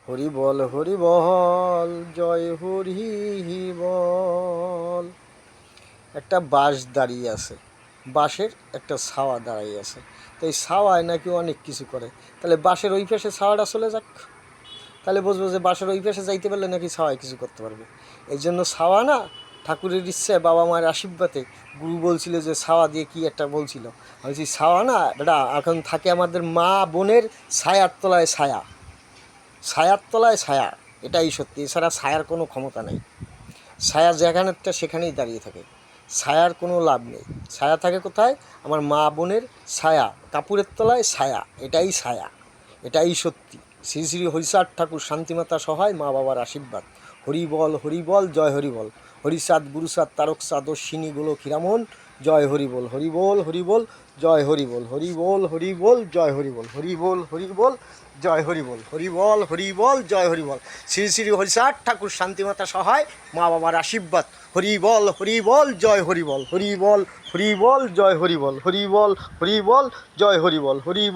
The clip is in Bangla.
হরি বল হরি বল, জয় হরি বল। একটা বাঁশ দাঁড়িয়ে আছে, বাঁশের একটা ছাওয়া দাঁড়িয়ে আছে। তো এই ছাওয়ায় নাকি অনেক কিছু করে। তাহলে বাঁশের ওই পাশে ছাওয়াটা চলে যাক, তাহলে বুঝবো যে বাঁশের ওই পাশে যাইতে পারলে নাকি ছাওয়ায় কিছু করতে পারবে। এই জন্য ছাওয়া না, ঠাকুরের ইচ্ছায় বাবা মায়ের আশীর্বাদে গুরু বলছিল যে ছাওয়া দিয়ে কি একটা বলছিল। আমি বলছি ছাওয়া না বেটা, এখন থাকে আমাদের মা বোনের ছায়ার তলায় ছায়া, ছায়ার তলায় ছায়া, এটাই সত্যি। এছাড়া ছায়ার কোনো ক্ষমতা নেই। ছায়া যেখানেরটা সেখানেই দাঁড়িয়ে থাকে, ছায়ার কোনো লাভ নেই। ছায়া থাকে কোথায়? আমার মা বোনের ছায়া, কাপড়ের তলায় ছায়া, এটাই ছায়া, এটাই সত্যি। শ্রী শ্রী হরিচাঁদ ঠাকুর, শান্তিমাতা সহায়, মা বাবার আশীর্বাদ। হরি বল, জয় হরি বল। হরিচাঁদ, গুরুচাঁদ, তারকচাঁদ, অশ্বিনী, গোলক, হীরামন, জয় হরি বল। হরি বল, জয় হরি বল। হরি বল, জয় হরি বল। হরি বল, জয় হরি বল। হরি বল, জয় হরি বল। শ্রী শ্রী হরিচাঁদ ঠাকুর, শান্তিমাতা সহায়, মা বাবার আশীর্বাদ। হরি বল, জয় হরি বল। হরি বল, জয় হরি বল। হরি বল, জয় হরি বল। হরি বল।